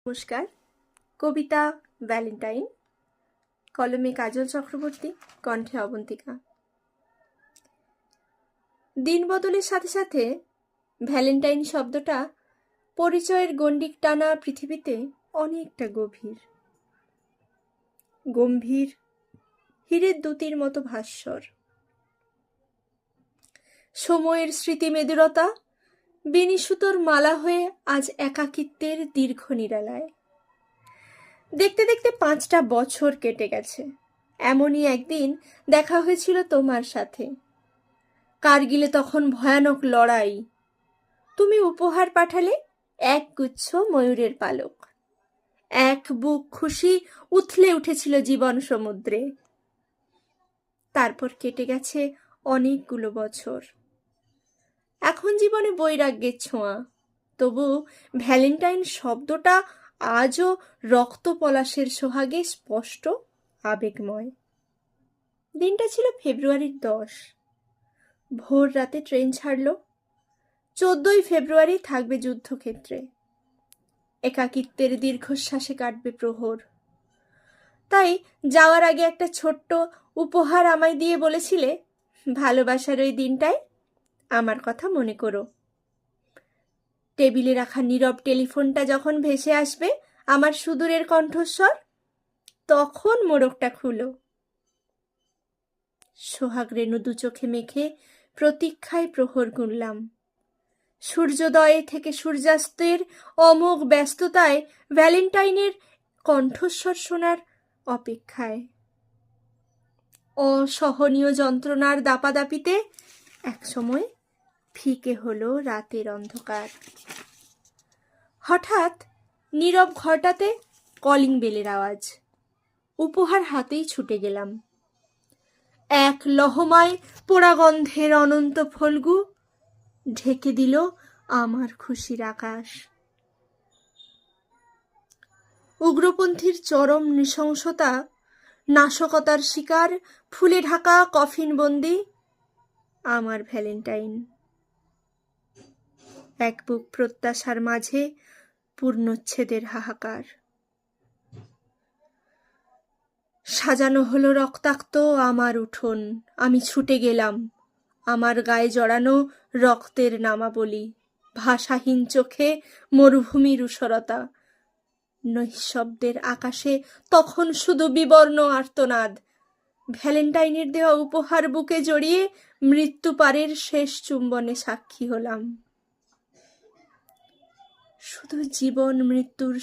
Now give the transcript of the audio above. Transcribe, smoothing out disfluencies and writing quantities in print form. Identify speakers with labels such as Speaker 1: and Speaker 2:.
Speaker 1: নমস্কার। কবিতা ভ্যালেন্টাইন, কলমে কাজল চক্রবর্তী, কণ্ঠে অবন্তিকা। দিন বদলের সাথে সাথে ভ্যালেন্টাইন শব্দটা পরিচয়ের গণ্ডিক টানা পৃথিবীতে অনেকটা গম্ভীর হীরের দ্যুতির মতো ভাস্বর। সময়ের স্মৃতি মেদুরতা বেনিসুতোর মালা হয়ে আজ একাকিত্বের দীর্ঘ নিরালায়। দেখতে দেখতে 5টা বছর কেটে গেছে। এমনই একদিন দেখা হয়েছিল তোমার সাথে। কারগিলে তখন ভয়ানক লড়াই। তুমি উপহার পাঠালে এক গুচ্ছ ময়ূরের পালক। এক বুক খুশি উথলে উঠেছিল জীবন সমুদ্রে। তারপর কেটে গেছে অনেকগুলো বছর। এখন জীবনে বৈরাগ্যের ছোঁয়া, তবু ভ্যালেন্টাইন শব্দটা আজও রক্ত পলাশের সোহাগে স্পষ্ট, আবেগময়। দিনটা ছিল ফেব্রুয়ারির 10। ভোর রাতে ট্রেন ছাড়ল। 14ই ফেব্রুয়ারি থাকবে যুদ্ধক্ষেত্রে। একাকিত্বের দীর্ঘশ্বাসে কাটবে প্রহর। তাই যাওয়ার আগে একটা ছোট্ট উপহার আমায় দিয়ে বলেছিলে, ভালোবাসার ওই দিনটায় আমার কথা মনে করো। টেবিলে রাখা নীরব টেলিফোনটা যখন ভেসে আসবে আমার সুদূরের কণ্ঠস্বর, তখন মোড়কটা খুলো। সোহাগ রেণু দু চোখে মেখে প্রতীক্ষায় প্রহর গুনলাম। সূর্যোদয় থেকে সূর্যাস্তের অমোঘ ব্যস্ততায় ভ্যালেন্টাইনের কণ্ঠস্বর শোনার অপেক্ষায়। অসহনীয় যন্ত্রণার দাপাদাপিতে একসময় ফিকে হলো রাতের অন্ধকার। হঠাৎ নীরব ঘরটাতে কলিং বেলের আওয়াজ। উপহার হাতেই ছুটে গেলাম। এক লহমায় পোড়া গন্ধের অনন্ত ফল্গু ঢেকে দিল আমার খুশির আকাশ। উগ্রপন্থীর চরম নৃশংসতা, নাশকতার শিকার, ফুলে ঢাকা কফিনবন্দি আমার ভ্যালেন্টাইন। এক বুক প্রত্যাশার মাঝে পূর্ণচ্ছেদের হাহাকার। সাজানো হলো রক্তাক্ত আমার উঠোন। আমি ছুটে গেলাম। আমার গায়ে জড়ানো রক্তের নামাবলী, ভাষাহীন চোখে মরুভূমির উষরতা। নৈঃশব্দের আকাশে তখন শুধু বিবর্ণ আর্তনাদ। ভ্যালেন্টাইনের দেওয়া উপহার বুকে জড়িয়ে মৃত্যু পারের শেষ চুম্বনে সাক্ষী হলাম। শুধু জীবন মৃত্যুর